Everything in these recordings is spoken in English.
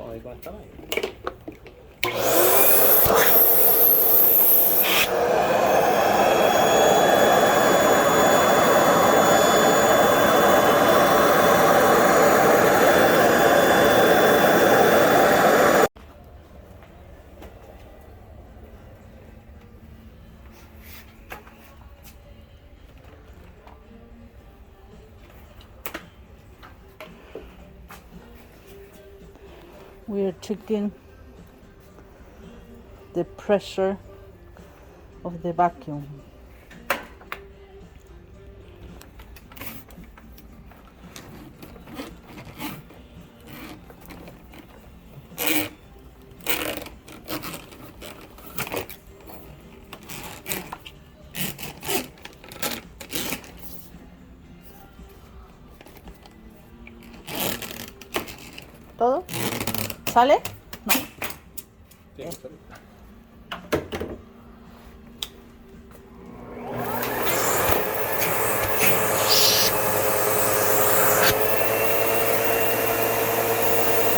Vamos a ver cómo está ahí. We are checking the pressure of the vacuum. ¿Todo? ¿Sale? No. Tiene que salir.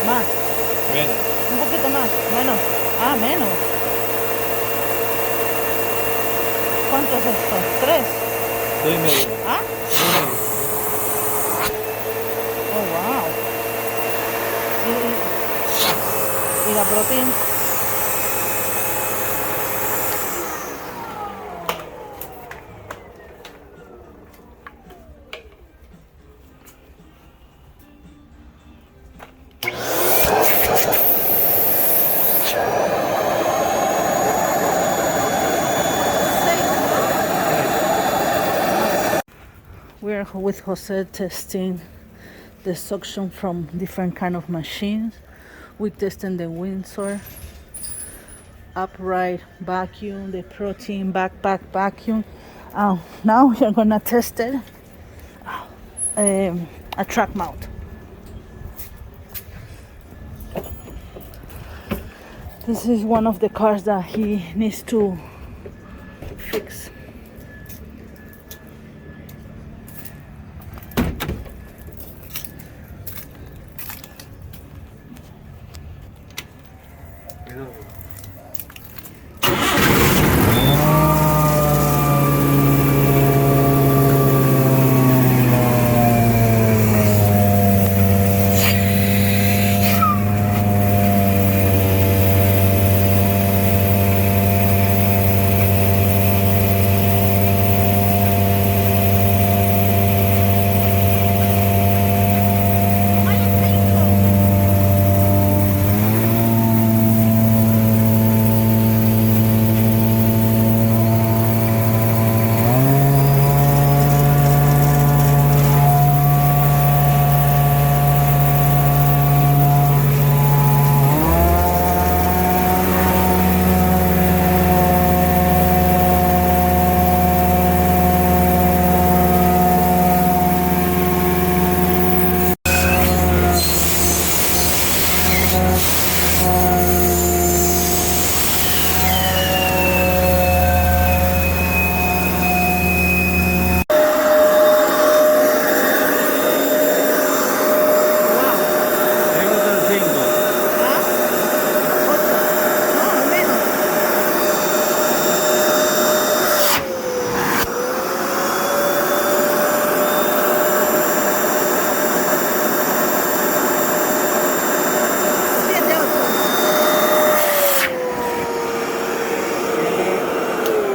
Más. Bien. Un poquito más. Menos. Ah, menos. ¿Cuánto es esto? 3. 2,5. ¿Ah? 2,5. Oh, wow. Y la proteína. We're with Jose testing the suction from different kind of machines. We testing the Windsor upright vacuum, the protein backpack vacuum. Now we're gonna test it a track mount. This is one of the cars that he needs to fix.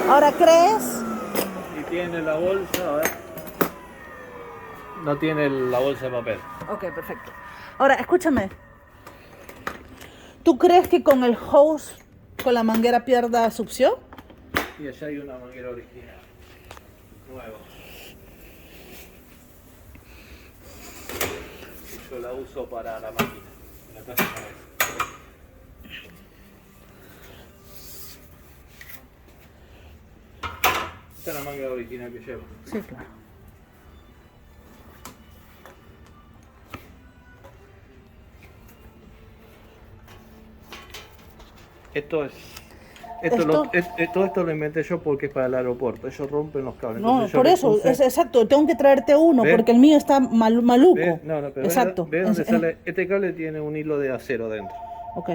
¿Ahora crees? Y tiene la bolsa, a ver. No tiene la bolsa de papel. Ok, perfecto. Ahora, escúchame. ¿Tú crees que con el hose, con la manguera pierda succión? Y allá hay una manguera original. Nueva. Y yo la uso para la máquina. La casa para eso. Esta es la manguera original que llevo. Sí, claro. Todo esto lo inventé yo porque es para el aeropuerto. Ellos rompen los cables. No, Entonces yo por le eso, puse- es exacto, tengo que traerte uno ¿Ves? porque el mío está maluco. ¿Ves? No, pero Exacto. ¿ves dónde sale? Este cable tiene un hilo de acero dentro. Ok.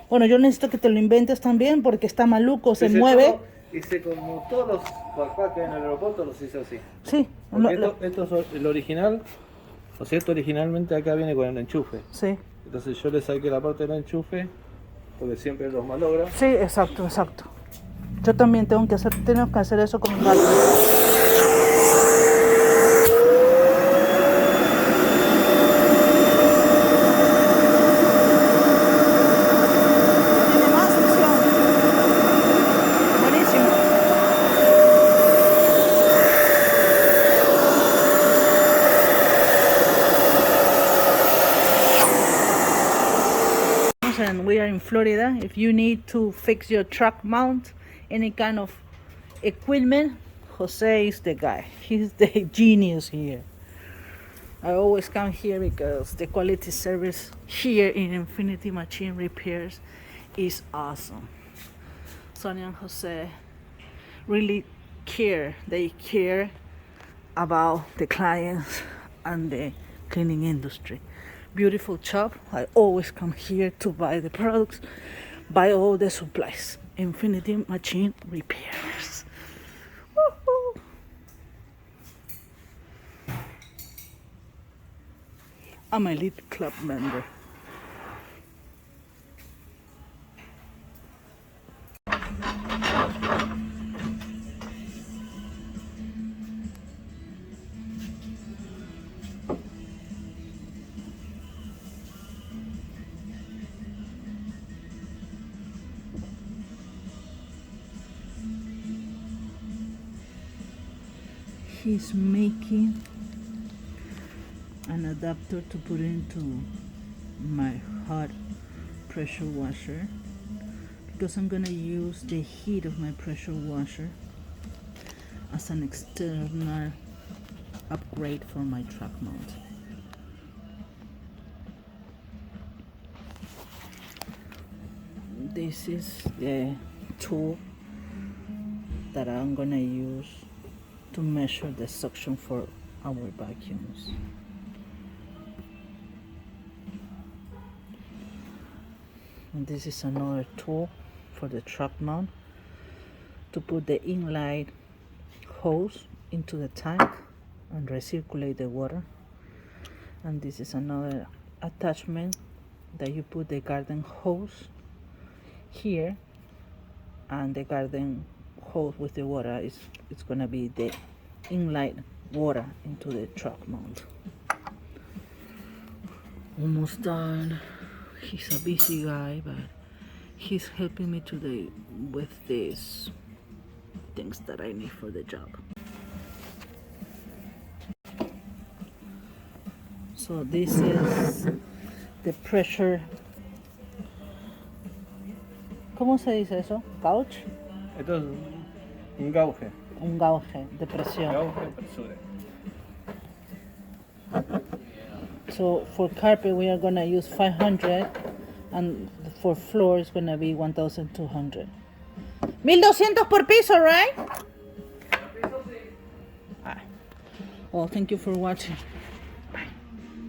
Bueno, yo necesito que te lo inventes también porque está maluco, se mueve. Hice como todos los backpacks que hay en el aeropuerto, los hice así. Sí, Porque esto es el original. O sea, esto originalmente acá viene con el enchufe. sí, Entonces yo le saqué la parte del enchufe, porque siempre los malogra. sí, exacto, exacto. Yo también tengo que hacer eso con un gato. Tiene más opción. Buenísimo. And we are in Florida. If you need to fix your truck mount, any kind of equipment, Jose is the guy. He's the genius here. I always come here because the quality service here in Infinity Machine Repairs is awesome. Sonia and Jose really care. They care about the clients and the cleaning industry. Beautiful shop. I always come here to buy the products, buy all the supplies. Infinity Machine Repairs. Woohoo! I'm a elite club member. He's making an adapter to put into my hot pressure washer because I'm gonna use the heat of my pressure washer as an external upgrade for my truck mount. This is the tool that I'm gonna use to measure the suction for our vacuums. And this is another tool for the truck mount to put the inline hose into the tank and recirculate the water. And this is another attachment that you put the garden hose here, and the garden hose with the water it's gonna be the inline water into the truck mount. Almost done. He's a busy guy, but he's helping me today with these things that I need for the job. So this is the pressure. ¿Cómo se dice eso? Gauge? Esto es un gauge. Un gauge de presión. Gauge, presura. So for carpet we are gonna use 500, and for floor it's gonna be 1,200. 1,200 por piso, right? Ah. Well, thank you for watching.